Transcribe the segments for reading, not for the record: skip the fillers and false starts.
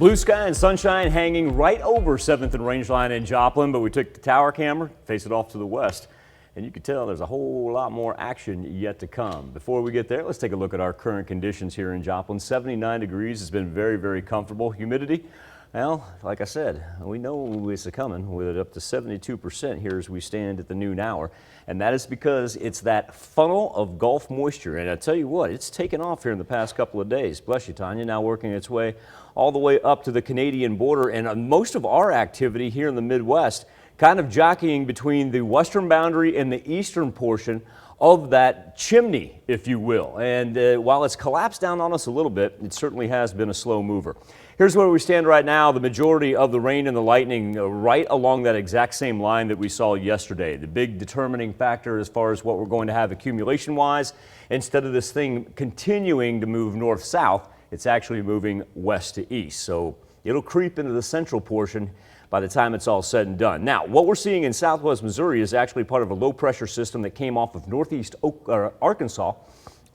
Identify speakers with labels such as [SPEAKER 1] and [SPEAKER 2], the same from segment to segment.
[SPEAKER 1] Blue sky and sunshine hanging right over 7th and Rangeline in Joplin, but we took the tower camera, faced it off to the west, and you can tell there's a whole lot more action yet to come. Before we get there, let's take a look at our current conditions here in Joplin. 79 degrees has been very, very comfortable. Humidity, well, like I said, we know it's coming with it up to 72% here as we stand at the noon hour. And that is because it's that funnel of Gulf moisture. And I tell you what, it's taken off here in the past couple of days. Bless you, Tanya. Now working its way all the way up to the Canadian border. And most of our activity here in the Midwest kind of jockeying between the western boundary and the eastern portion of that chimney, if you will. And while it's collapsed down on us a little bit, it certainly has been a slow mover. Here's where we stand right now. The majority of the rain and the lightning right along that exact same line that we saw yesterday. The big determining factor as far as what we're going to have accumulation-wise, instead of this thing continuing to move north-south, it's actually moving west to east. So it'll creep into the central portion by the time it's all said and done. Now, what we're seeing in southwest Missouri is actually part of a low-pressure system that came off of northeast Arkansas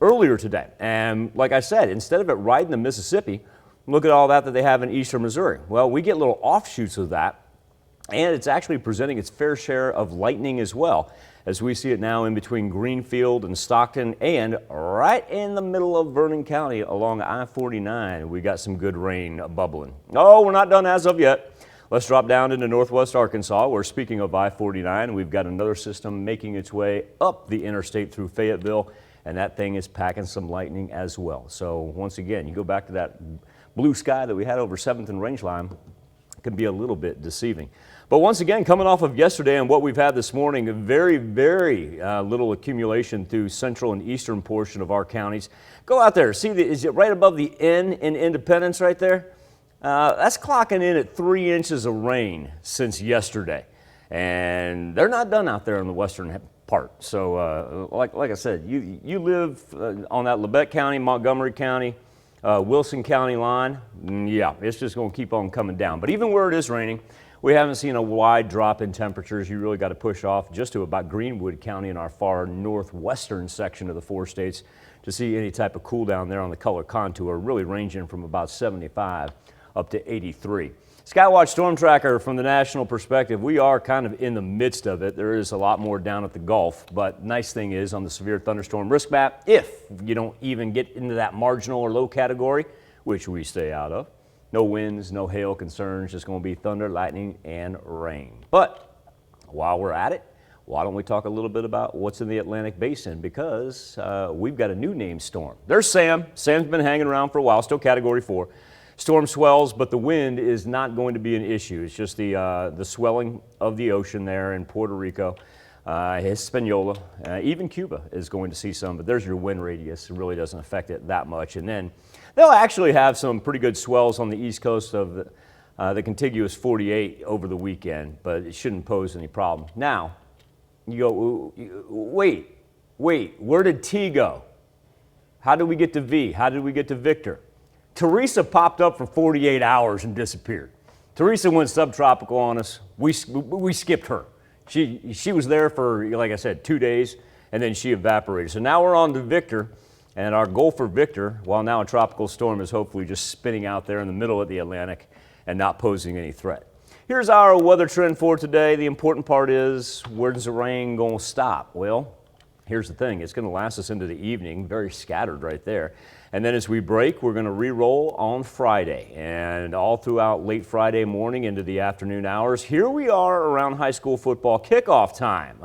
[SPEAKER 1] earlier today. And like I said, instead of it riding the Mississippi, look at all that they have in eastern Missouri. Well, we get little offshoots of that, and it's actually presenting its fair share of lightning as well, as we see it now in between Greenfield and Stockton, and right in the middle of Vernon County along I-49. We got some good rain bubbling. Oh, we're not done as of yet. Let's drop down into northwest Arkansas, where, speaking of I-49, we've got another system making its way up the interstate through Fayetteville, and that thing is packing some lightning as well. So once again, you go back to that blue sky that we had over 7th and Rangeline, can be a little bit deceiving. But once again, coming off of yesterday and what we've had this morning, a very, very little accumulation through central and eastern portion of our counties. Go out there, see, is it right above the N in Independence right there? That's clocking in at 3 inches of rain since yesterday. And they're not done out there in the western part. So like I said, you live on that Labette County, Montgomery County, Wilson County line, yeah, it's just going to keep on coming down. But even where it is raining, we haven't seen a wide drop in temperatures. You really got to push off just to about Greenwood County in our far northwestern section of the 4 states to see any type of cool down there on the color contour, really ranging from about 75 up to 83. Skywatch Storm Tracker from the national perspective, we are kind of in the midst of it. There is a lot more down at the Gulf, but nice thing is on the severe thunderstorm risk map, if you don't even get into that marginal or low category, which we stay out of, no winds, no hail concerns, just going to be thunder, lightning, and rain. But while we're at it, why don't we talk a little bit about what's in the Atlantic Basin, because we've got a new named storm. There's Sam. Sam's been hanging around for a while, still Category 4. Storm swells, but the wind is not going to be an issue. It's just the swelling of the ocean there in Puerto Rico, Hispaniola, even Cuba is going to see some, but there's your wind radius. It really doesn't affect it that much. And then they'll actually have some pretty good swells on the east coast of the contiguous 48 over the weekend, but it shouldn't pose any problem. Now, you go, wait, where did T go? How did we get to V? How did we get to Victor? Teresa popped up for 48 hours and disappeared. Teresa went subtropical on us. We skipped her. She was there for, like I said, 2 days, and then she evaporated. So now we're on to Victor, and our goal for Victor, while now a tropical storm, is hopefully just spinning out there in the middle of the Atlantic and not posing any threat. Here's our weather trend for today. The important part is, where's the rain going to stop? Well, here's the thing. It's going to last us into the evening, very scattered right there. And then as we break, we're going to re-roll on Friday and all throughout late Friday morning into the afternoon hours. Here we are around high school football kickoff time.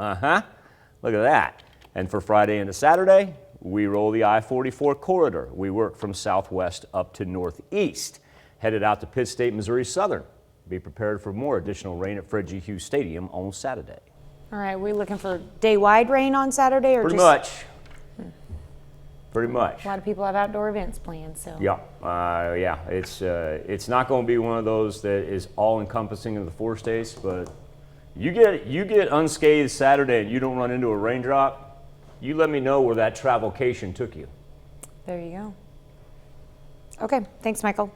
[SPEAKER 1] Look at that. And for Friday into Saturday, we roll the I-44 corridor. We work from southwest up to northeast, headed out to Pitt State, Missouri Southern. Be prepared for more additional rain at Fred G. Hughes Stadium on Saturday.
[SPEAKER 2] All right, we're looking for day-wide rain on Saturday, or
[SPEAKER 1] pretty much. Pretty much.
[SPEAKER 2] A lot of people have outdoor events planned, so.
[SPEAKER 1] Yeah, it's not going to be one of those that is all-encompassing in the 4 states, but you get unscathed Saturday and you don't run into a raindrop, you let me know where that travelcation took you.
[SPEAKER 2] There you go. Okay, thanks, Michael.